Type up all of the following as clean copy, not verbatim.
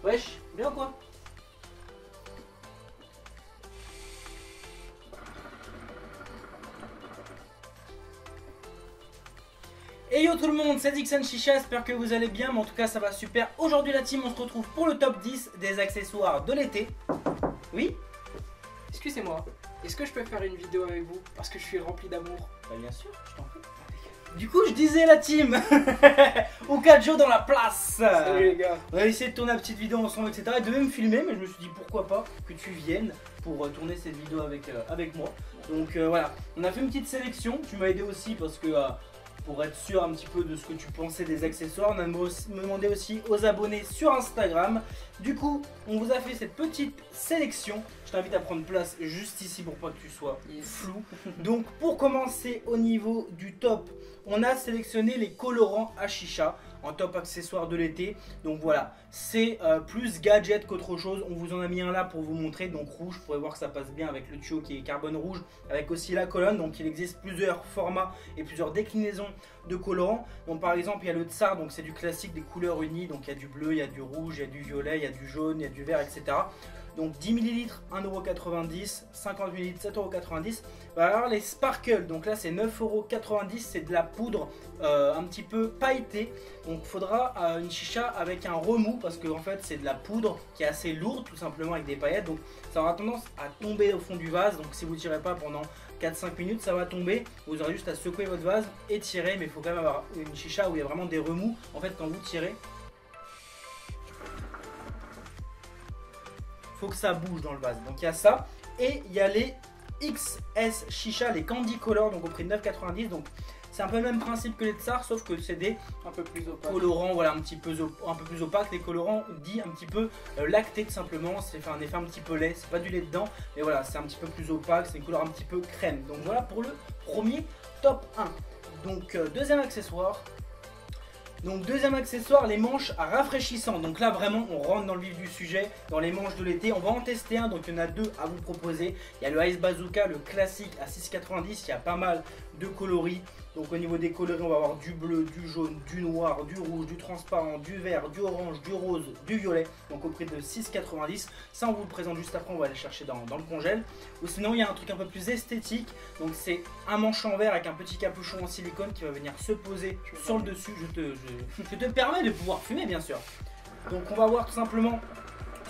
Wesh, bien ou quoi? Et yo tout le monde, c'est Dixon Chicha, j'espère que vous allez bien, mais en tout cas ça va super. Aujourd'hui la team, on se retrouve pour le top 10 des accessoires de l'été. Oui? Excusez-moi, est-ce que je peux faire une vidéo avec vous? Parce que je suis rempli d'amour. Bah bien sûr, je t'en prie. Du coup je disais la team Okajo dans la place. Salut les gars. On a essayé de tourner la petite vidéo ensemble, etc. Elle devait me filmer, mais je me suis dit pourquoi pas que tu viennes pour tourner cette vidéo avec moi. Donc voilà, on a fait une petite sélection, tu m'as aidé aussi parce que... pour être sûr un petit peu de ce que tu pensais des accessoires, on a demandé aussi aux abonnés sur Instagram. Du coup, on vous a fait cette petite sélection. Je t'invite à prendre place juste ici pour pas que tu sois flou. Donc, pour commencer au niveau du top, on a sélectionné les colorants à chicha en top accessoire de l'été. Donc voilà, c'est plus gadget qu'autre chose. On vous en a mis un là pour vous montrer. Donc rouge, vous pourrez voir que ça passe bien avec le tuyau qui est carbone rouge, avec aussi la colonne. Donc il existe plusieurs formats et plusieurs déclinaisons de colorants. Donc par exemple il y a le Tsar, donc c'est du classique des couleurs unies. Donc il y a du bleu, il y a du rouge, il y a du violet, il y a du jaune, il y a du vert, etc. Donc 10 ml 1,90€, 50 ml 7,90€. Alors les sparkles, donc là c'est 9,90€, c'est de la poudre un petit peu pailletée. Donc il faudra une chicha avec un remous parce que en fait c'est de la poudre qui est assez lourde tout simplement avec des paillettes. Donc ça aura tendance à tomber au fond du vase. Donc si vous ne tirez pas pendant 4-5 minutes ça va tomber. Vous aurez juste à secouer votre vase et tirer. Mais il faut quand même avoir une chicha où il y a vraiment des remous. En fait quand vous tirez, faut que ça bouge dans le vase. Donc il y a ça. Et il y a les XS Chicha, les Candy Color, donc au prix de 9,90€. Donc c'est un peu le même principe que les Tsar, sauf que c'est des Un peu plus opaque. colorants, voilà, un peu plus opaques. Les colorants dits un petit peu lactés tout simplement. C'est fait un effet un petit peu lait, c'est pas du lait dedans, mais voilà, c'est un petit peu plus opaque, c'est une couleur un petit peu crème. Donc voilà pour le premier top 1. Donc deuxième accessoire. Donc deuxième accessoire, les manches à rafraîchissant. Donc là vraiment on rentre dans le vif du sujet, dans les manches de l'été. On va en tester un, donc il y en a deux à vous proposer. Il y a le Ice Bazooka, le classique à 6,90€, il y a pas mal de coloris. Donc au niveau des coloris on va avoir du bleu, du jaune, du noir, du rouge, du transparent, du vert, du orange, du rose, du violet. Donc au prix de 6,90€. Ça on vous le présente juste après, on va aller chercher dans le congèle. Ou sinon il y a un truc un peu plus esthétique. Donc c'est un manche en verre avec un petit capuchon en silicone qui va venir se poser sur le dessus. Je te permets de pouvoir fumer bien sûr. Donc on va voir tout simplement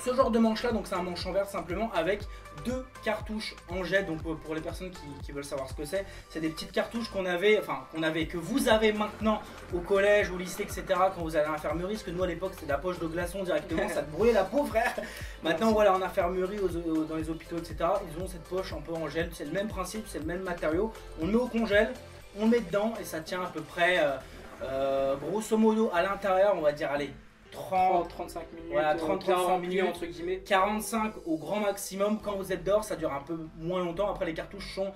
ce genre de manche là. Donc c'est un manche en verre simplement avec deux cartouches en jet. Donc pour les personnes qui veulent savoir ce que c'est des petites cartouches que vous avez maintenant au collège, au lycée, etc. quand vous allez à l'infirmerie. Parce que nous à l'époque c'était de la poche de glaçons directement, ça te brûlait la peau frère. Maintenant voilà, en infirmerie, dans les hôpitaux, etc. ils ont cette poche un peu en gel. C'est le même principe, c'est le même matériau. On le met au congèle, on le met dedans et ça tient à peu près grosso modo à l'intérieur, on va dire allez 30-35 minutes, voilà, 30-35 minutes entre guillemets. 45 au grand maximum. Quand vous êtes dehors ça dure un peu moins longtemps. Après les cartouches sont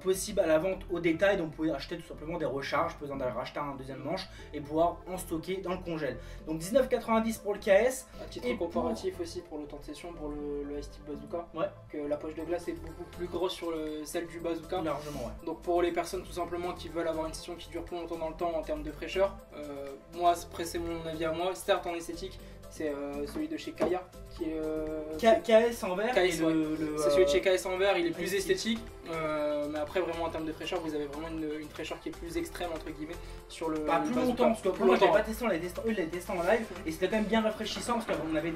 possibles à la vente au détail. Donc vous pouvez acheter tout simplement des recharges, besoin d'aller racheter un deuxième manche et pouvoir en stocker dans le congèle. Donc 19,90€ pour le KS. À titre comparatif aussi pour le temps de session, pour le Ice Type Bazooka, Ouais. que la poche de glace est beaucoup plus grosse sur celle du Bazooka. Largement ouais. Donc pour les personnes tout simplement qui veulent avoir une session qui dure plus longtemps dans le temps en termes de fraîcheur, moi après c'est mon avis à moi, certes en esthétique c'est celui de chez Kaya qui est KS en verre. KS, et c'est celui de chez KS en verre, il est plus esthétique, mais après vraiment en termes de fraîcheur vous avez vraiment une fraîcheur qui est plus extrême entre guillemets sur le pas plus Bazooka. longtemps parce que Plus moi je l'ai longtemps. pas testé, eux ils l'avaient testé en live et c'était quand même bien rafraîchissant parce qu'on avait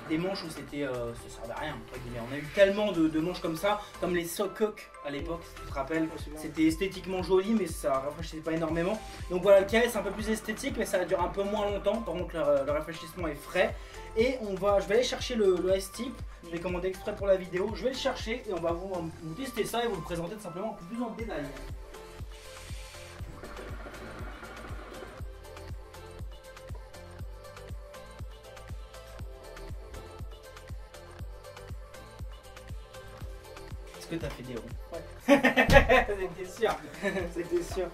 des manches où c'était ça servait à rien entre guillemets. On a eu tellement de manches comme ça, comme les Socock à l'époque, si tu te rappelles. C'était esthétiquement joli mais ça rafraîchissait pas énormément. Donc voilà, le KS est un peu plus esthétique mais ça dure un peu moins longtemps. Par contre le rafraîchissement est frais. Et je vais aller chercher le Ice Type. Je l'ai commandé exprès pour la vidéo. Je vais le chercher et on va vous tester ça et vous le présenter tout simplement un peu plus en détail. Est-ce que t'as fait des ronds? Ouais. C'était sûr. C'était sûr.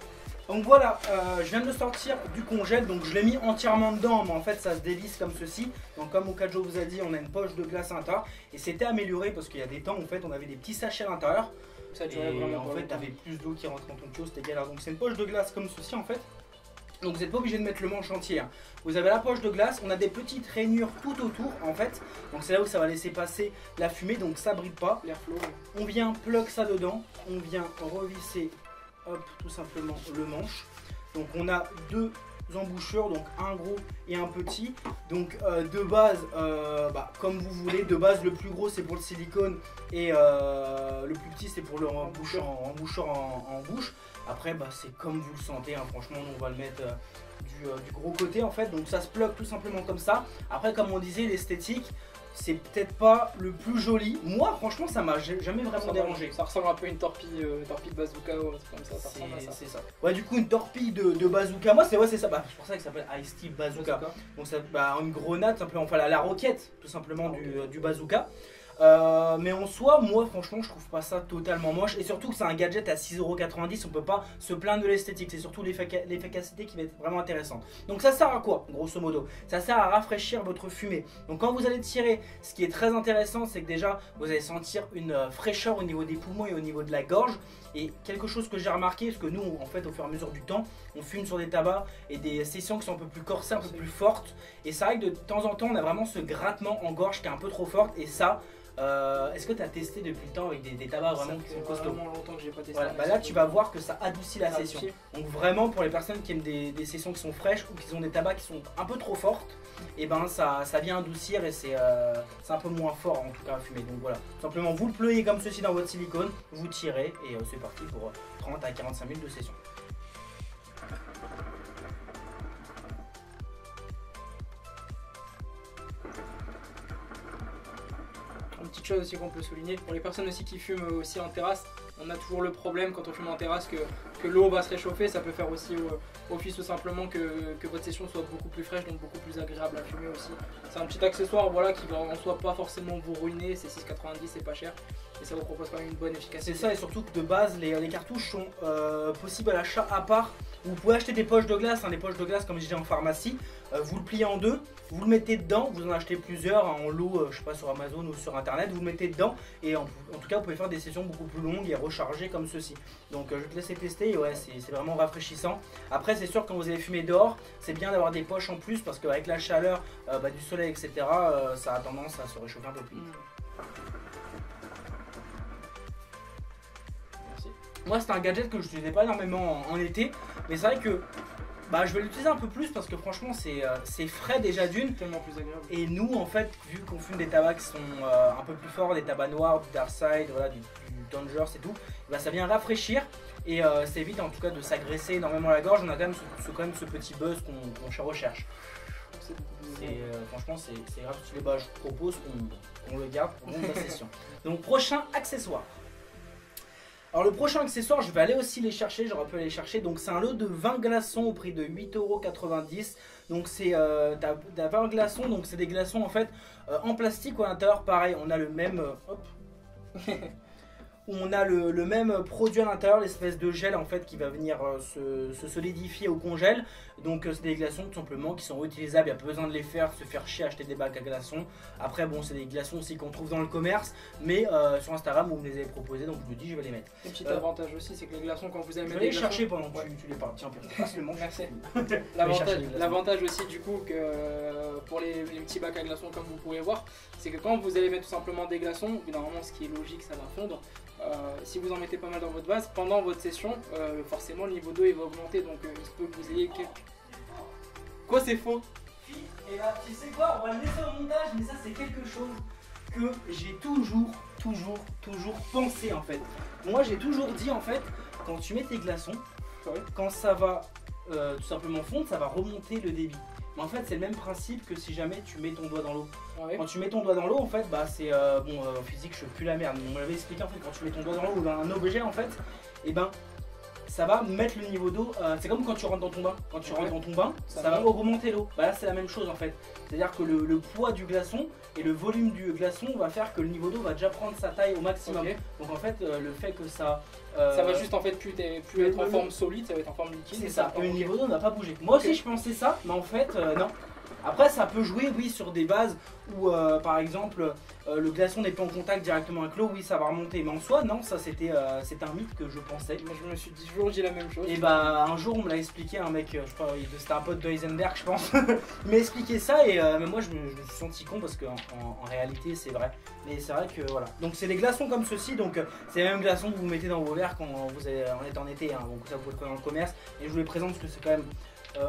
Donc voilà, je viens de le sortir du congèle, donc je l'ai mis entièrement dedans, mais en fait ça se dévisse comme ceci. Donc comme Okajo vous a dit, on a une poche de glace à l'intérieur et c'était amélioré parce qu'il y a des temps en fait on avait des petits sachets à l'intérieur. Ça durait Et vraiment en pas fait longtemps. t'avais plus d'eau qui rentrait dans ton tuyau, c'était galère. Donc c'est une poche de glace comme ceci en fait. Donc vous n'êtes pas obligé de mettre le manche entier. Hein. Vous avez la poche de glace, on a des petites rainures tout autour en fait. Donc c'est là où ça va laisser passer la fumée, donc ça brille pas. L'airflow. On vient plug ça dedans, on vient revisser hop, tout simplement le manche. Donc on a deux embouchures, donc un gros et un petit. Donc de base, comme vous voulez, de base le plus gros c'est pour le silicone et le plus petit c'est pour le emboucheur en bouche. Après c'est comme vous le sentez, hein. Franchement nous, on va le mettre du gros côté en fait. Donc ça se plug tout simplement comme ça. Après comme on disait, l'esthétique c'est peut-être pas le plus joli. Moi franchement ça m'a jamais vraiment dérangé. Ça ressemble un peu à une torpille de bazooka ou un truc comme ça. C'est ça. Ouais, du coup une torpille de bazooka. Moi c'est ça. C'est pour ça que ça s'appelle Ice-T bazooka. Donc ça, une grenade simplement, enfin la roquette tout simplement du bazooka. Mais en soi, moi franchement je trouve pas ça totalement moche. Et surtout que c'est un gadget à 6,90€, on peut pas se plaindre de l'esthétique. C'est surtout l'efficacité qui va être vraiment intéressante. Donc ça sert à quoi grosso modo? Ça sert à rafraîchir votre fumée. Donc quand vous allez tirer, ce qui est très intéressant, c'est que déjà vous allez sentir une fraîcheur au niveau des poumons et au niveau de la gorge. Et quelque chose que j'ai remarqué, parce que nous en fait au fur et à mesure du temps, on fume sur des tabacs et des sessions qui sont un peu plus corsées, un peu plus fortes. Et c'est vrai que de temps en temps on a vraiment ce grattement en gorge qui est un peu trop fort. Et ça, est-ce que tu as testé depuis le temps avec des tabacs vraiment qui sont costauds? Vraiment longtemps que j'ai pas testé. Voilà, là tu vas voir que ça adoucit la session. Donc vraiment pour les personnes qui aiment des sessions qui sont fraîches ou qui ont des tabacs qui sont un peu trop fortes, et ça vient adoucir et c'est un peu moins fort en tout cas à fumer. Donc voilà, simplement vous le pliez comme ceci dans votre silicone, vous tirez et c'est parti pour 30 à 45 minutes de session. Une petite chose aussi qu'on peut souligner, pour les personnes aussi qui fument aussi en terrasse, on a toujours le problème quand on fume en terrasse que l'eau va se réchauffer. Ça peut faire aussi office tout simplement que votre session soit beaucoup plus fraîche, donc beaucoup plus agréable à fumer aussi. C'est un petit accessoire voilà, qui va en soi pas forcément vous ruiner, c'est 6,90€, c'est pas cher. Et ça vous propose quand même une bonne efficacité. C'est ça, et surtout que de base les cartouches sont possibles à l'achat à part. Vous pouvez acheter des poches de glace, hein, les poches de glace comme je disais en pharmacie, vous le pliez en deux, vous le mettez dedans, vous en achetez plusieurs en lot, je sais pas, sur Amazon ou sur internet, vous le mettez dedans et en tout cas vous pouvez faire des sessions beaucoup plus longues et recharger comme ceci. Donc je vais te laisser tester et ouais c'est vraiment rafraîchissant. Après c'est sûr quand vous allez fumer dehors, c'est bien d'avoir des poches en plus parce qu'avec la chaleur du soleil etc, ça a tendance à se réchauffer un peu plus. Moi c'est un gadget que je n'utilisais pas énormément en été, mais c'est vrai que je vais l'utiliser un peu plus parce que franchement c'est frais déjà d'une, tellement plus agréable. Et nous en fait, vu qu'on fume des tabacs qui sont un peu plus forts, des tabacs noirs, du Dark Side, voilà, du Danger et tout, ça vient rafraîchir et ça évite en tout cas de s'agresser énormément la gorge. On a quand même ce petit buzz qu'on recherche. Franchement c'est grave stylé. Je propose qu'on le garde pour la session. Donc prochain accessoire. Alors le prochain accessoire, je vais aller aussi les chercher, j'aurais pu aller les chercher. Donc c'est un lot de 20 glaçons au prix de 8,90€. Donc c'est 20 glaçons, donc c'est des glaçons en fait en plastique ou à l'intérieur. Pareil, on a le même on a le même produit à l'intérieur, l'espèce de gel en fait qui va venir se solidifier au congèle. Donc c'est des glaçons tout simplement qui sont réutilisables, il n'y a pas besoin de se faire chier à acheter des bacs à glaçons. Après bon, c'est des glaçons aussi qu'on trouve dans le commerce, mais sur Instagram vous me les avez proposés, donc je me dis je vais les mettre. Un petit avantage aussi, c'est que les glaçons, quand vous allez mettre des glaçons, chercher pendant que tu les parles. Tiens, passe le manche. Merci. L'avantage aussi du coup que pour les petits bacs à glaçons comme vous pouvez voir, c'est que quand vous allez mettre tout simplement des glaçons, normalement ce qui est logique ça va fondre. Si vous en mettez pas mal dans votre vase, pendant votre session, forcément le niveau d'eau il va augmenter, donc il se peut que vous ayez quelques... Quoi, c'est faux? Et là, tu sais quoi, on va le laisser au montage, mais ça c'est quelque chose que j'ai toujours pensé en fait. Moi j'ai toujours dit en fait, quand tu mets tes glaçons, quand ça va tout simplement fondre, ça va remonter le débit. Mais en fait c'est le même principe que si jamais tu mets ton doigt dans l'eau. Quand tu mets ton doigt dans l'eau en fait, c'est en physique je pue la merde, mais on m'avait expliqué en fait quand tu mets ton doigt dans l'eau ou dans un objet en fait, et ça va mettre le niveau d'eau, c'est comme quand tu rentres dans ton bain. Quand tu rentres dans ton bain, ça va augmenter l'eau. Là c'est la même chose en fait. C'est-à-dire que le poids du glaçon et le volume du glaçon va faire que le niveau d'eau va déjà prendre sa taille au maximum. Donc en fait le fait que ça va juste en fait plus être en forme solide, ça va être en forme liquide. C'est ça, et le niveau d'eau n'a pas bougé. Moi aussi je pensais ça, mais en fait non. Après ça peut jouer oui sur des bases où par exemple le glaçon n'est pas en contact directement avec l'eau, oui ça va remonter. Mais en soi non, ça c'était un mythe que je pensais. Moi je me suis dit, toujours dit la même chose. Et bah un jour on me l'a expliqué, un mec, je crois c'était un pote de Heisenberg je pense. Il m'a expliqué ça et mais moi je me suis senti con parce qu'en réalité c'est vrai. Mais c'est vrai que voilà. Donc c'est des glaçons comme ceci, donc c'est les mêmes glaçons que vous mettez dans vos verres quand vous êtes en été, hein. Donc ça vous pouvez le trouver dans le commerce. Et je vous les présente parce que c'est quand même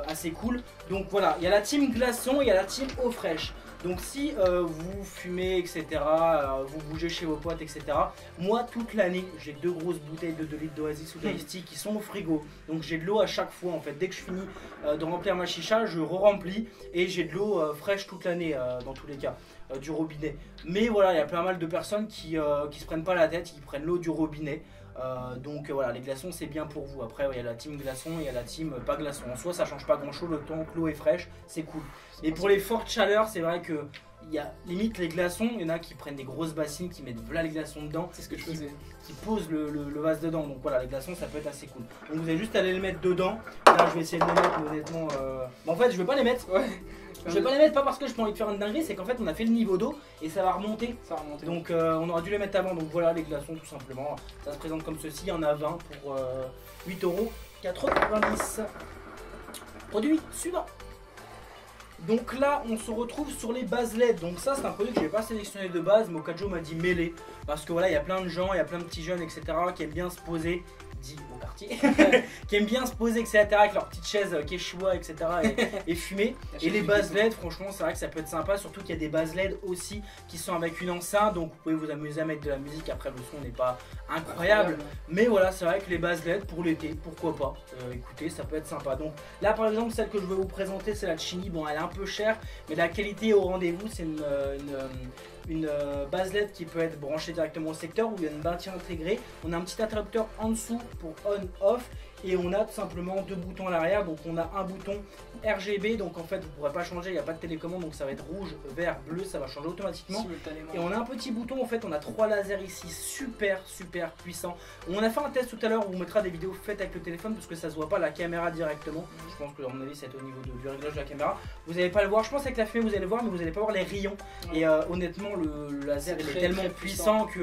assez cool. Donc voilà, il y a la team glaçon, il y a la team eau fraîche. Donc si vous fumez, etc., vous bougez chez vos potes, etc., moi toute l'année j'ai 2 grosses bouteilles de 2 litres d'Oasis ou d'Ice Tea qui sont au frigo. Donc j'ai de l'eau à chaque fois en fait. Dès que je finis de remplir ma chicha, je re-remplis et j'ai de l'eau fraîche toute l'année dans tous les cas. Du robinet. Mais voilà, il y a pas mal de personnes qui se prennent pas la tête, qui prennent l'eau du robinet. Donc voilà, les glaçons c'est bien pour vous. Après il y a la team glaçon et il y a la team pas glaçon. En soi ça change pas grand chose, le temps que l'eau est fraîche, c'est cool. Et pour les fortes chaleurs, c'est vrai que il y a limite les glaçons, il y en a qui prennent des grosses bassines, qui mettent voilà les glaçons dedans. C'est ce que je faisais. Qui posent le vase dedans. Donc voilà, les glaçons ça peut être assez cool. Donc vous avez juste à aller les mettre dedans. Là je vais essayer de les mettre, mais honnêtement. En fait je vais pas les mettre. Ouais. Je vais pas les mettre pas parce que j'ai pas envie de faire une dinguerie, c'est qu'en fait on a fait le niveau d'eau et ça va remonter. Ça va remonter. Donc on aurait dû les mettre avant. Donc voilà les glaçons tout simplement. Ça se présente comme ceci, il y en a 20 pour 8,90 €. Produit suivant. Donc là on se retrouve sur les bases LED. Donc ça c'est un produit que je n'ai pas sélectionné de base. Mokajo m'a dit mêlé. Parce que voilà il y a plein de gens, il y a plein de petits jeunes etc. qui aiment bien se poser. Dit au quartier, qui aiment bien se poser, etc. avec leur petite chaise quechua, etc. et fumer. Et les bases LED, franchement, c'est vrai que ça peut être sympa, surtout qu'il y a des bases LED aussi qui sont avec une enceinte, donc vous pouvez vous amuser à mettre de la musique. Après, le son n'est pas incroyable, mais voilà, c'est vrai que les bases LED pour l'été, pourquoi pas. Écoutez, ça peut être sympa. Donc là, par exemple, celle que je vais vous présenter, c'est la Chini. Bon, elle est un peu chère, mais la qualité est au rendez-vous. C'est une base LED qui peut être branchée directement au secteur où il y a une batterie intégrée. On a un petit interrupteur en dessous pour on-off et on a tout simplement 2 boutons à l'arrière. Donc on a un bouton RGB, donc en fait vous ne pourrez pas changer, il n'y a pas de télécommande, donc ça va être rouge, vert, bleu, ça va changer automatiquement. Et on a un petit bouton, en fait on a 3 lasers ici super puissants. On a fait un test tout à l'heure, on vous mettra des vidéos faites avec le téléphone parce que ça se voit pas la caméra directement. Je pense que à mon avis c'est au niveau du réglage de la caméra. Vous n'allez pas le voir, je pense avec la fumée vous allez le voir, mais vous n'allez pas voir les rayons. Et honnêtement le laser il est tellement puissant que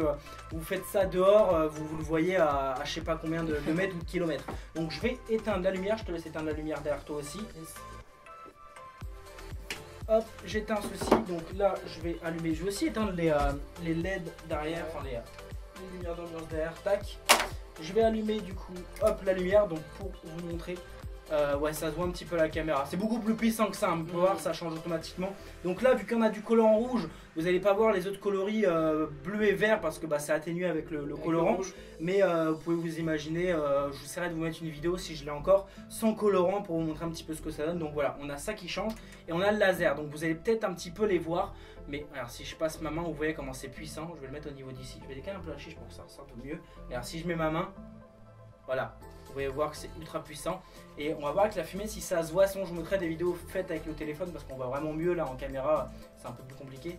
vous faites ça dehors, vous le voyez à je sais pas combien de mètres ou de kilomètres. Donc je vais éteindre la lumière, je te laisse éteindre la lumière derrière toi aussi. Hop, j'éteins ceci, donc là je vais allumer, je vais aussi éteindre les LED derrière, enfin les lumières d'ambiance derrière, tac. Je vais allumer du coup, hop, la lumière, donc pour vous montrer, ouais ça se voit un petit peu la caméra. C'est beaucoup plus puissant que ça, on peut voir, ça change automatiquement. Donc là vu qu'on a du colorant rouge, vous n'allez pas voir les autres coloris bleu et vert parce que bah, c'est atténué avec le colorant. Mais vous pouvez vous imaginer, je vous essaierai de vous mettre une vidéo si je l'ai encore, sans colorant pour vous montrer un petit peu ce que ça donne. Donc voilà, on a ça qui change et on a le laser. Donc vous allez peut-être un petit peu les voir. Mais alors si je passe ma main, vous voyez comment c'est puissant. Je vais le mettre au niveau d'ici. Je vais décaler un peu la chiche pour que ça ressorte mieux. Et alors si je mets ma main, voilà. Vous pouvez voir que c'est ultra puissant. Et on va voir avec la fumée si ça se voit. Sinon je vous mettrai des vidéos faites avec le téléphone parce qu'on voit vraiment mieux là en caméra. C'est un peu plus compliqué.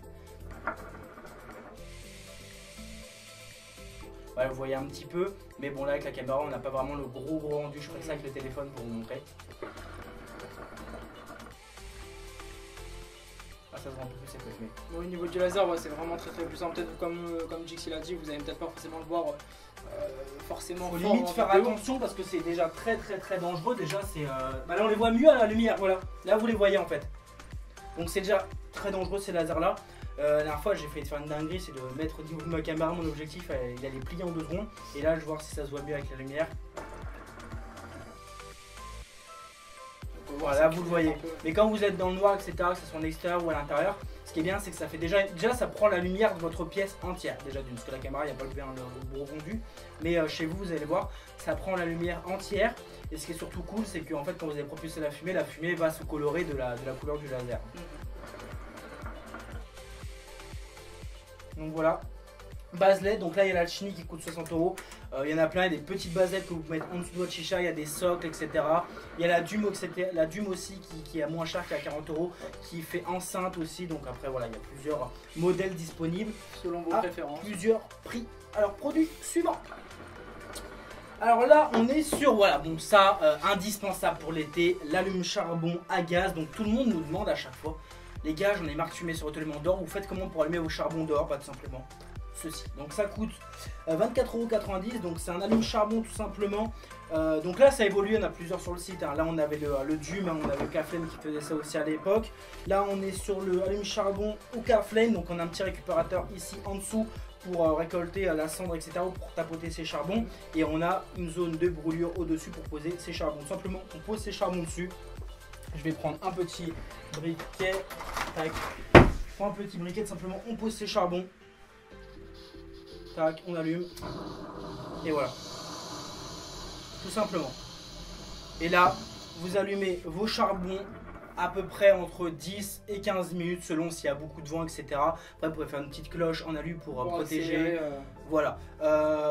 Voilà, vous voyez un petit peu, mais bon là avec la caméra on n'a pas vraiment le gros rendu, je ferai ça avec le téléphone pour vous montrer. Ah ça se voit un peu plus cette fumée. Bon, au niveau du laser, ouais, c'est vraiment très puissant, peut-être comme Jixi l'a dit, vous allez peut-être pas forcément le voir forcément. Faut limite faire attention parce que c'est déjà très dangereux, déjà c'est... Bah là on les voit mieux à la lumière, voilà, là vous les voyez en fait. Donc c'est déjà très dangereux ces lasers là. La dernière fois j'ai failli faire une dinguerie, c'est de mettre au niveau de ma caméra, mon objectif il allait plier en 2 secondes. Et là je vais voir si ça se voit mieux avec la lumière. Voilà, vous le voyez. Mais quand vous êtes dans le noir, etc., que ce soit en extérieur ou à l'intérieur, ce qui est bien c'est que ça fait déjà ça prend la lumière de votre pièce entière. Déjà d'une, parce que la caméra il n'y a pas le gros rendu. Mais chez vous, vous allez voir, ça prend la lumière entière. Et ce qui est surtout cool, c'est que en fait, quand vous avez propulsé la fumée va se colorer de la couleur du laser. Donc voilà, base LED, donc là il y a la Chini qui coûte 60 €. Il y en a plein, il y a des petites bases LED que vous pouvez mettre en dessous de votre chicha, il y a des socles, etc. Il y a la Dume aussi qui est moins chère, qui est à 40 €, qui fait enceinte aussi. Donc après voilà, il y a plusieurs modèles disponibles selon vos préférences. Plusieurs prix. Alors produit suivant. Alors là, on est sur, voilà, bon ça, indispensable pour l'été, l'allume-charbon à gaz. Donc tout le monde nous demande à chaque fois, les gars, j'en ai marre que tu mets sur votre allume d'or, vous faites comment pour allumer vos charbons dehors? Pas tout simplement ceci. Donc ça coûte 24,90 €, donc c'est un allume-charbon tout simplement. Donc là ça évolue, on a plusieurs sur le site, hein. Là on avait le Dume, hein, on avait Caflane qui faisait ça aussi à l'époque. Là on est sur le allume-charbon ou Caflane, donc on a un petit récupérateur ici en dessous pour récolter la cendre, etc., ou pour tapoter ses charbons. Et on a une zone de brûlure au-dessus pour poser ses charbons. Tout simplement, on pose ses charbons dessus. Je vais prendre un petit briquet. Tac. Je prends un petit briquet, tout simplement, on pose ses charbons. Tac, on allume. Et voilà. Tout simplement. Et là, vous allumez vos charbons à peu près entre 10 et 15 minutes selon s'il y a beaucoup de vent, etc. Après vous pouvez faire une petite cloche en alu pour protéger. Voilà.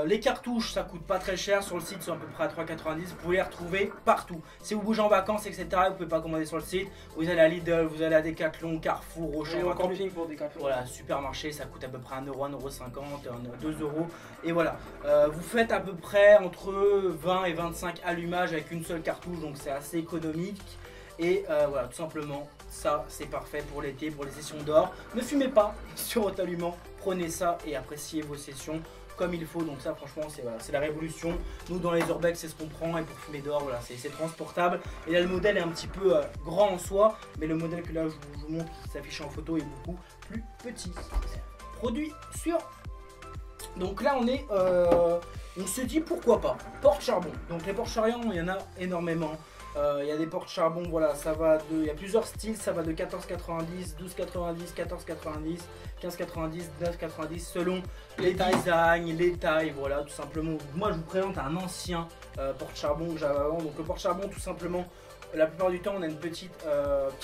Les cartouches ça coûte pas très cher, sur le site sont à peu près à 3,90 €. Vous pouvez les retrouver partout. Si vous bougez en vacances, etc., vous pouvez pas commander sur le site. Vous allez à Lidl, vous allez à Decathlon, Carrefour, Auchan, au camping pour Decathlon. Voilà, supermarché, ça coûte à peu près 1 €, 1,50 €, 2 €. Et voilà. Vous faites à peu près entre 20 et 25 allumages avec une seule cartouche, donc c'est assez économique. Et voilà, tout simplement, ça c'est parfait pour l'été, pour les sessions d'or. Ne fumez pas sur votre allumant, prenez ça et appréciez vos sessions comme il faut. Donc ça franchement c'est voilà, la révolution. Nous dans les urbex c'est ce qu'on prend, et pour fumer dehors voilà, c'est transportable. Et là le modèle est un petit peu grand en soi, mais le modèle que là je vous montre qui s'affiche en photo est beaucoup plus petit. Produit sûr. Donc là on se dit pourquoi pas, porte-charbon. Donc les porte-charbon il y en a énormément. Il y a des porte-charbon, voilà, ça va de, il y a plusieurs styles, ça va de 14,90 €, 12,90 €, 14,90 €, 15,90 €, 9,90 € selon les designs, les tailles, voilà, tout simplement. Moi je vous présente un ancien porte-charbon que j'avais avant. Donc le porte-charbon tout simplement, la plupart du temps on a une petite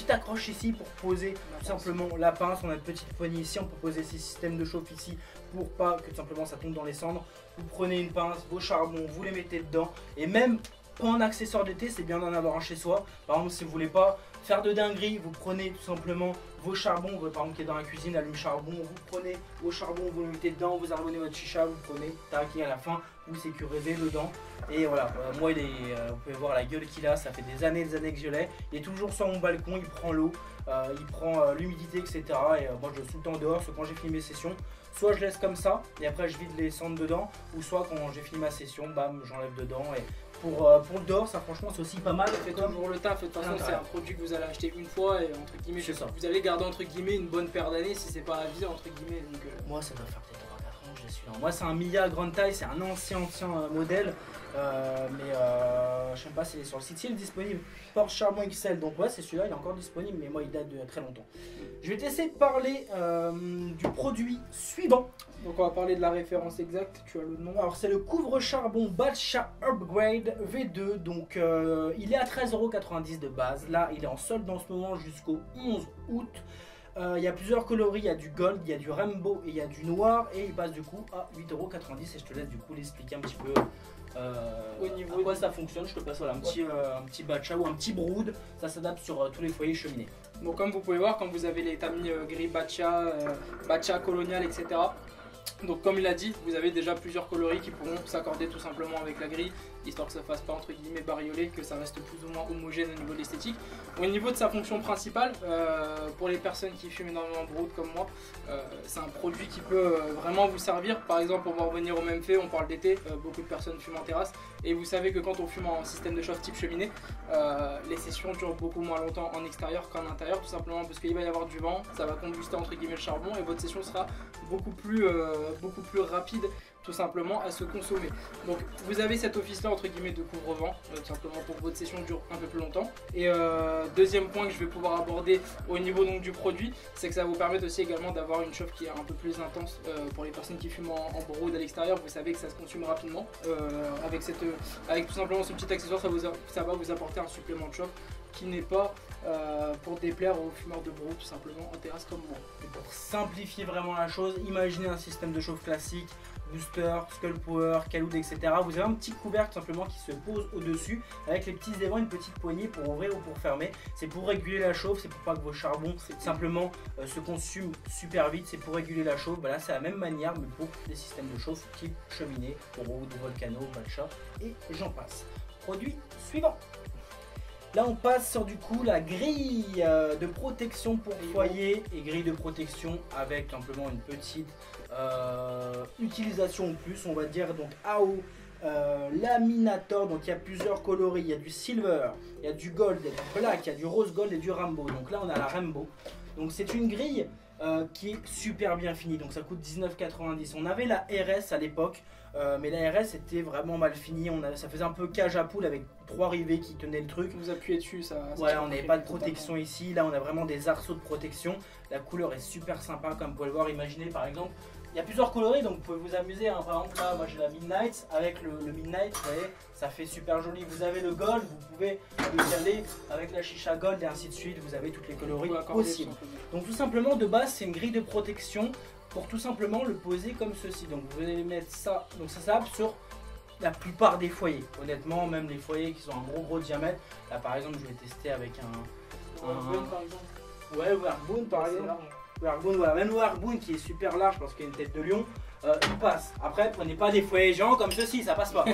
accroche ici pour poser tout simplement la pince, on a une petite poignée ici, on peut poser ces systèmes de chauffe ici pour pas que tout simplement ça tombe dans les cendres. Vous prenez une pince, vos charbons, vous les mettez dedans, et même pas un accessoire d'été, c'est bien d'en avoir un chez soi. Par exemple, si vous voulez pas faire de dinguerie, vous prenez tout simplement vos charbons, par exemple qui est dans la cuisine, allume-charbon, vous prenez vos charbons, vous les mettez dedans, vous abonnez votre chicha, vous prenez, tac, et à la fin, vous sécurisez dedans. Et voilà, moi vous pouvez voir la gueule qu'il a, ça fait des années que je l'ai. Il est toujours sur mon balcon, il prend l'eau, il prend l'humidité, etc. Et moi je le sous le temps dehors, parce que quand j'ai fini mes sessions, soit je laisse comme ça, et après je vide les cendres dedans, ou soit quand j'ai fini ma session, bam, j'enlève dedans. Et pour le dehors, ça franchement c'est aussi pas mal. Fait toujours le taf, de toute façon c'est un produit que vous allez acheter une fois, et entre guillemets, vous allez garder entre guillemets une bonne paire d'années si c'est pas à vie entre guillemets. Donc, moi ça doit faire peut-être 3-4 ans que je suis là. Moi c'est un Mia grande taille, c'est un ancien modèle, mais je sais pas s'il est sur le site, il est disponible. Porsche Charbon XL, donc ouais c'est celui-là, il est encore disponible, mais moi il date de très longtemps. Je vais essayer de parler du produit suivant. Donc on va parler de la référence exacte, tu as le nom. Alors c'est le couvre-charbon Batcha Upgrade V2, donc il est à 13,90 € de base. Là il est en solde en ce moment jusqu'au 11 août. Il y a plusieurs coloris, il y a du gold, il y a du rainbow et il y a du noir, et il passe du coup à 8,90 €. Et je te laisse du coup l'expliquer un petit peu au niveau de quoi ça fonctionne. Je te passe voilà, un petit batcha ou un petit brood, ça s'adapte sur tous les foyers cheminées. Donc comme vous pouvez voir, quand vous avez les tamis gris batcha, batcha colonial, etc. Donc comme il a dit, vous avez déjà plusieurs coloris qui pourront s'accorder tout simplement avec la grille, histoire que ça ne fasse pas entre guillemets bariolé, que ça reste plus ou moins homogène au niveau de l'esthétique. Au niveau de sa fonction principale, pour les personnes qui fument énormément de brood comme moi, c'est un produit qui peut vraiment vous servir. Par exemple, on va revenir au même fait, on parle d'été, beaucoup de personnes fument en terrasse, et vous savez que quand on fume en système de chauffe type cheminée, les sessions durent beaucoup moins longtemps en extérieur qu'en intérieur, tout simplement parce qu'il va y avoir du vent, ça va combuster entre guillemets le charbon, et votre session sera beaucoup plus rapide tout simplement à se consommer. Donc vous avez cet office là entre guillemets de couvre-vent, tout simplement pour que votre session dure un peu plus longtemps. Et deuxième point que je vais pouvoir aborder au niveau donc du produit, c'est que ça va vous permettre aussi également d'avoir une chauffe qui est un peu plus intense pour les personnes qui fument en brood à l'extérieur. Vous savez que ça se consomme rapidement. Avec tout simplement ce petit accessoire, ça va vous apporter un supplément de chauffe qui n'est pas pour déplaire aux fumeurs de brou tout simplement en terrasse comme moi. Et pour simplifier vraiment la chose, imaginez un système de chauffe classique, booster, skull power, caloud, etc. Vous avez un petit couvercle simplement qui se pose au-dessus avec les petits évents, une petite poignée pour ouvrir ou pour fermer. C'est pour réguler la chauffe, c'est pour pas que vos charbons simplement se consument super vite, c'est pour réguler la chauffe. Bah là c'est la même manière mais pour des systèmes de chauffe type cheminée, Oro, Volcano, Matcha et j'en passe. Produit suivant. Là on passe sur du coup la grille de protection pour foyer et grille de protection avec simplement une petite utilisation en plus on va dire. Donc AO Laminator, donc il y a plusieurs coloris, il y a du silver, il y a du gold, il y a du black, il y a du rose gold et du rainbow. Donc là on a la rainbow. Donc c'est une grille qui est super bien finie, donc ça coûte 19,90. On avait la RS à l'époque, mais la RS était vraiment mal finie. Ça faisait un peu cage à poule avec 3 rivets qui tenaient le truc. Vous appuyez dessus, ça. Voilà, on n'avait pas de protection ici. Là, on a vraiment des arceaux de protection. La couleur est super sympa, comme vous pouvez le voir. Imaginez par exemple, il y a plusieurs coloris, donc vous pouvez vous amuser. Hein. Par exemple, là, moi j'ai la Midnight avec le Midnight, vous voyez, ça fait super joli. Vous avez le gold, vous pouvez le caler avec la chicha gold et ainsi de suite. Vous avez toutes les coloris possibles. Donc tout simplement, de base, c'est une grille de protection pour tout simplement le poser comme ceci. Donc vous allez mettre ça, donc ça s'adapte sur la plupart des foyers. Honnêtement, même les foyers qui ont un gros diamètre. Là par exemple, je vais tester avec un Warboon par exemple. Ouais, Warboon par exemple. Warboon, voilà, même le Warboon qui est super large parce qu'il y a une tête de lion, il passe. Après, prenez pas des foyers géants comme ceci, ça passe pas.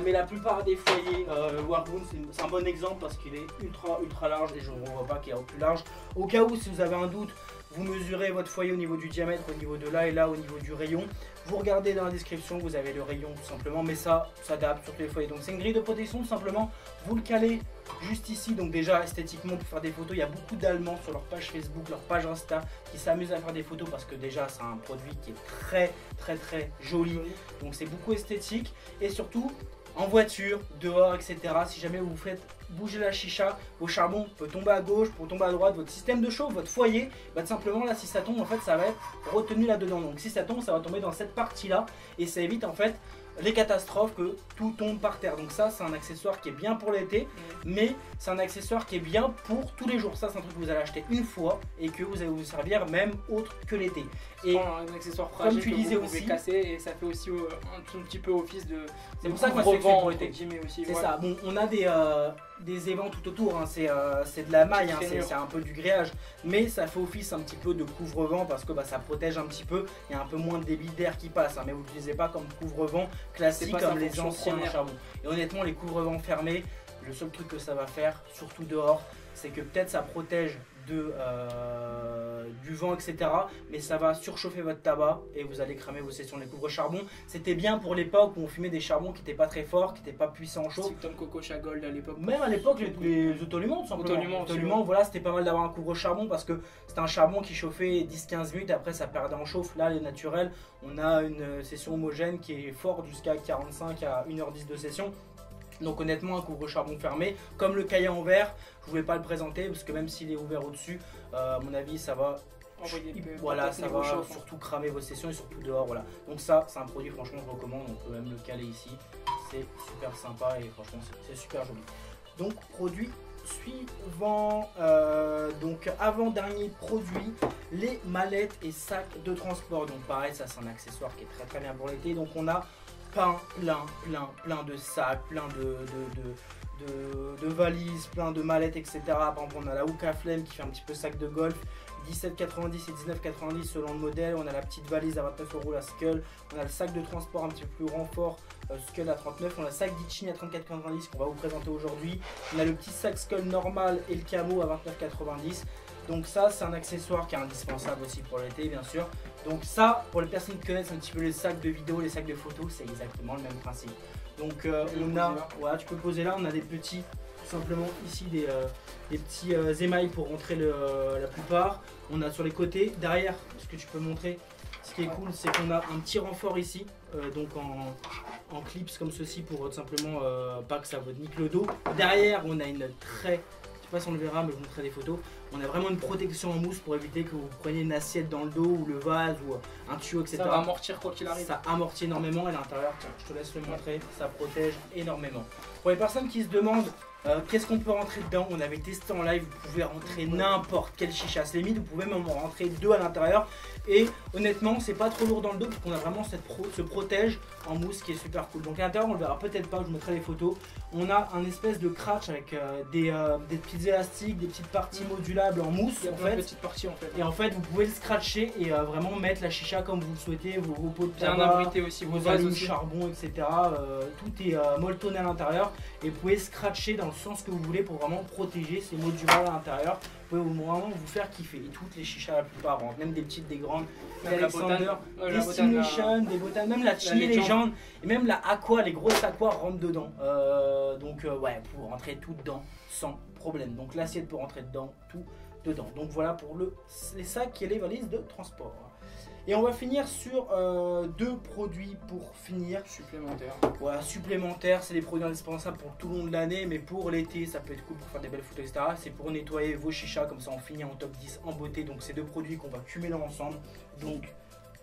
Mais la plupart des foyers, Warboon c'est un bon exemple parce qu'il est ultra large et je ne vois pas qu'il y a au plus large. Au cas où, si vous avez un doute, vous mesurez votre foyer au niveau du diamètre, au niveau de là et là, au niveau du rayon. Vous regardez dans la description, vous avez le rayon tout simplement, mais ça s'adapte sur tous les foyers. Donc c'est une grille de protection tout simplement, vous le calez juste ici. Donc déjà esthétiquement pour faire des photos, il y a beaucoup d'Allemands sur leur page Facebook, leur page Insta qui s'amusent à faire des photos parce que déjà c'est un produit qui est très joli. Donc c'est beaucoup esthétique et surtout en voiture, dehors, etc. Si jamais vous faites bouger la chicha, vos charbons peuvent tomber à gauche, peuvent tomber à droite, votre système de chauffe, votre foyer, bah, tout simplement là si ça tombe en fait ça va être retenu là-dedans. Donc si ça tombe, ça va tomber dans cette partie-là et ça évite en fait les catastrophes que tout tombe par terre. Donc ça c'est un accessoire qui est bien pour l'été, mais c'est un accessoire qui est bien pour tous les jours. Ça c'est un truc que vous allez acheter une fois et que vous allez vous servir même autre que l'été. Et un accessoire fragile comme tu disais vous pouvez aussi, casser et ça fait aussi un tout petit peu office de. C'est pour ça que moi c'est revend pour l'été. C'est ça. Bon, on a des évents tout autour. Hein. C'est de la maille, hein. C'est un peu du grillage, mais ça fait office un petit peu de couvre-vent parce que bah, ça protège un petit peu. Il y a un peu moins de débit d'air qui passe, hein. Mais vous l'utilisez pas comme couvre-vent classique comme les anciens charbons. Et honnêtement, les couvre-vents fermés, le seul truc que ça va faire, surtout dehors, c'est que peut-être ça protège du vent, etc. Mais ça va surchauffer votre tabac et vous allez cramer vos sessions. Les couvre-charbons, c'était bien pour l'époque où on fumait des charbons qui n'étaient pas très forts, qui n'étaient pas puissants en chauffe. Tom Coco Chagold à l'époque. Même à l'époque, les autoallumants, tout simplement. Autoallumants, voilà, c'était pas mal d'avoir un couvre-charbon parce que c'était un charbon qui chauffait 10-15 minutes, après ça perdait en chauffe. Là, les naturels, on a une session homogène qui est forte jusqu'à 45 à 1h10 de session. Donc honnêtement un couvre-charbon fermé, comme le cahier en verre, je voulais pas le présenter parce que même s'il est ouvert au-dessus, à mon avis ça va, voilà, ça va surtout cramer vos sessions et surtout dehors, voilà. Donc ça c'est un produit franchement je recommande, on peut même le caler ici, c'est super sympa et franchement c'est super joli. Donc produit suivant, donc avant-dernier produit, les mallettes et sacs de transport. Donc pareil, ça c'est un accessoire qui est très bien pour l'été. Donc on a plein de sacs, plein de valises, plein de mallettes, etc. Par exemple, on a la Hookah Flame qui fait un petit peu sac de golf, 17,90 et 19,90 selon le modèle. On a la petite valise à 29 €, la Skull. On a le sac de transport un petit peu plus renfort, Skull à 39. On a le sac d'Itchini à 34,90 qu'on va vous présenter aujourd'hui. On a le petit sac Skull normal et le camo à 29,90. Donc ça c'est un accessoire qui est indispensable aussi pour l'été bien sûr. Donc ça pour les personnes qui connaissent un petit peu les sacs de vidéo, les sacs de photos, c'est exactement le même principe. Donc on a, voilà, tu peux poser là, on a des petits, tout simplement ici des petits émails pour rentrer la plupart. On a sur les côtés, derrière, ce que tu peux montrer, ce qui est cool c'est qu'on a un petit renfort ici, donc en clips comme ceci pour tout simplement pas que ça vous nique le dos. Derrière on a une très, je sais pas si on le verra mais je vous montrerai des photos. On a vraiment une protection en mousse pour éviter que vous preniez une assiette dans le dos ou le vase ou un tuyau, etc. Ça va amortir quoi qu'il arrive. Ça amortit énormément et l'intérieur, tiens, je te laisse le montrer, ça protège énormément. Pour les personnes qui se demandent qu'est-ce qu'on peut rentrer dedans, on avait testé en live, vous pouvez rentrer n'importe quelle chicha, c'est limite, vous pouvez même en rentrer 2 à l'intérieur. Et honnêtement, c'est pas trop lourd dans le dos parce qu'on a vraiment ce protège en mousse qui est super cool. Donc à l'intérieur, on le verra peut-être pas, je vous mettrai les photos. On a un espèce de crutch avec des petites élastiques, des petites parties modulables en mousse. Il y a plein de petites parties en fait. Et en fait, vous pouvez le scratcher et vraiment mettre la chicha comme vous le souhaitez, vos pots de bien tabac, abriter aussi vos allumes, charbon, etc. Tout est molletonné à l'intérieur et vous pouvez scratcher dans le sens que vous voulez pour vraiment protéger ces modulables à l'intérieur. Vous pouvez vraiment vous faire kiffer. Et toutes les chichas, la plupart rentrent, même des petites, des grandes, des Alexander, des Simulation, des Botan, même la Chimie Légende et même la Aqua, les grosses Aqua rentrent dedans. Ouais, pour rentrer tout dedans sans problème. Donc l'assiette peut rentrer dedans, tout dedans. Donc voilà pour les sacs et les valises de transport. Et on va finir sur 2 produits pour finir. Supplémentaires. Voilà, supplémentaires, c'est des produits indispensables pour tout le long de l'année, mais pour l'été, ça peut être cool pour faire des belles photos, etc. C'est pour nettoyer vos chichas, comme ça on finit en top 10 en beauté. Donc c'est 2 produits qu'on va cumuler ensemble. Donc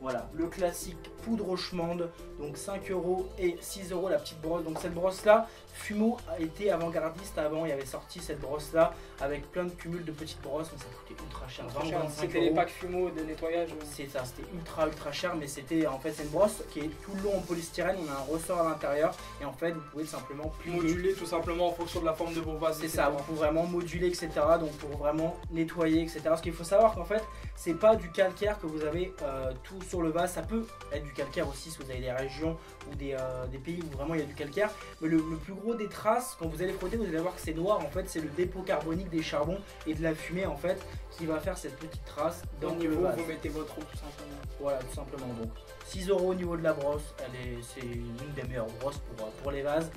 voilà, le classique poudre Ochemande, donc 5 € et 6 € la petite brosse. Donc cette brosse là, Fumo a été avant-gardiste avant, il avait sorti cette brosse là avec plein de cumuls de petites brosses, mais ça coûtait ultra cher. C'était les packs Fumo de nettoyage. C'est ça, c'était ultra cher, mais c'était en fait c'est une brosse qui est tout le long en polystyrène, on a un ressort à l'intérieur et en fait vous pouvez simplement moduler tout simplement en fonction de la forme de vos vases. C'est ça, vous pouvez vraiment moduler, etc. Donc pour vraiment nettoyer, etc. Parce qu'il faut savoir qu'en fait c'est pas du calcaire que vous avez tout sur le vase, ça peut être du calcaire aussi si vous avez des régions ou des pays où vraiment il y a du calcaire, mais le plus gros des traces, quand vous allez frotter, vous allez voir que c'est noir, en fait c'est le dépôt carbonique des charbons et de la fumée en fait qui va faire cette petite trace dans le vase. Vous mettez votre eau tout simplement. Voilà, tout simplement. Donc 6 € au niveau de la brosse, c'est une des meilleures brosses pour les vases.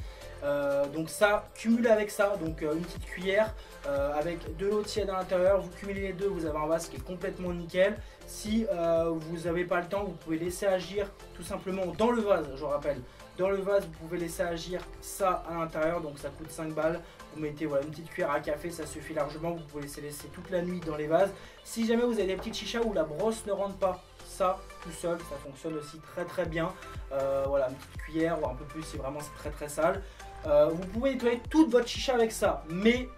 Donc ça, cumulé avec ça, donc une petite cuillère avec de l'eau tiède à l'intérieur, vous cumulez les deux, vous avez un vase qui est complètement nickel. Si vous n'avez pas le temps, vous pouvez laisser agir tout simplement dans le vase, je rappelle. Dans le vase, vous pouvez laisser agir ça à l'intérieur, donc ça coûte 5 balles. Vous mettez voilà, une petite cuillère à café, ça suffit largement. Vous pouvez laisser toute la nuit dans les vases. Si jamais vous avez des petites chichas où la brosse ne rentre pas, ça tout seul, ça fonctionne aussi très bien. Voilà, une petite cuillère ou un peu plus si vraiment c'est très sale. Vous pouvez nettoyer toute votre chicha avec ça, mais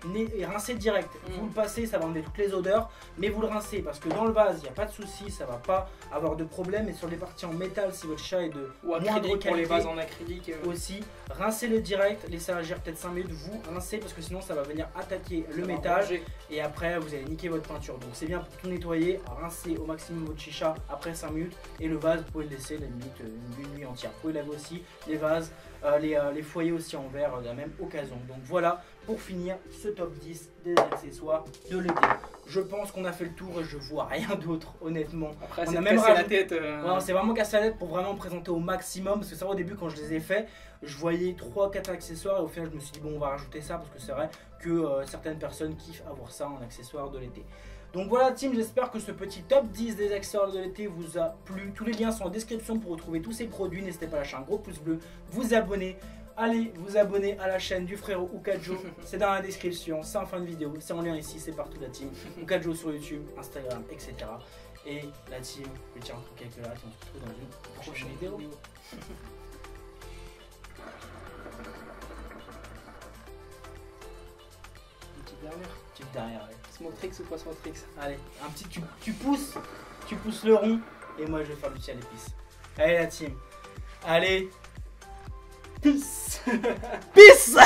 rincer direct. Vous le passez, ça va enlever toutes les odeurs, mais vous le rincez parce que dans le vase, il n'y a pas de souci, ça va pas avoir de problème. Et sur les parties en métal, si votre chicha est de moindre qualité, pour les vases en acrylique aussi, rincez-le direct, laissez agir peut-être 5 minutes, vous rincez parce que sinon ça va venir attaquer le métal et après vous allez niquer votre peinture. Donc c'est bien pour tout nettoyer, rincer au maximum votre chicha après 5 minutes et le vase, vous pouvez le laisser la limite une nuit entière. Vous pouvez laver aussi les vases. Les foyers aussi en verre de la même occasion. Donc voilà pour finir ce top 10 des accessoires de l'été. Je pense qu'on a fait le tour et je vois rien d'autre honnêtement. Après on a même cassé la tête. Ouais, on s'est vraiment cassé la tête pour vraiment présenter au maximum parce que ça au début quand je les ai fait, je voyais 3-4 accessoires et au final je me suis dit bon on va rajouter ça parce que c'est vrai que certaines personnes kiffent avoir ça en accessoire de l'été. Donc voilà team, j'espère que ce petit top 10 des accessoires de l'été vous a plu. Tous les liens sont en description pour retrouver tous ces produits. N'hésitez pas à lâcher un gros pouce bleu, vous abonner. Allez vous abonner à la chaîne du frérot Ukajo, c'est dans la description, c'est en fin de vidéo, c'est en lien ici, c'est partout la team. Ukajo sur YouTube, Instagram, etc. Et la team, je tiens pour quelques likes, on se retrouve dans une prochaine vidéo. Petite dernière, ouais. Smotrix ou pas Smotrix? Allez, un petit, tu pousses le rond et moi je vais faire le petit à l'épice. Allez la team, allez, peace. Peace.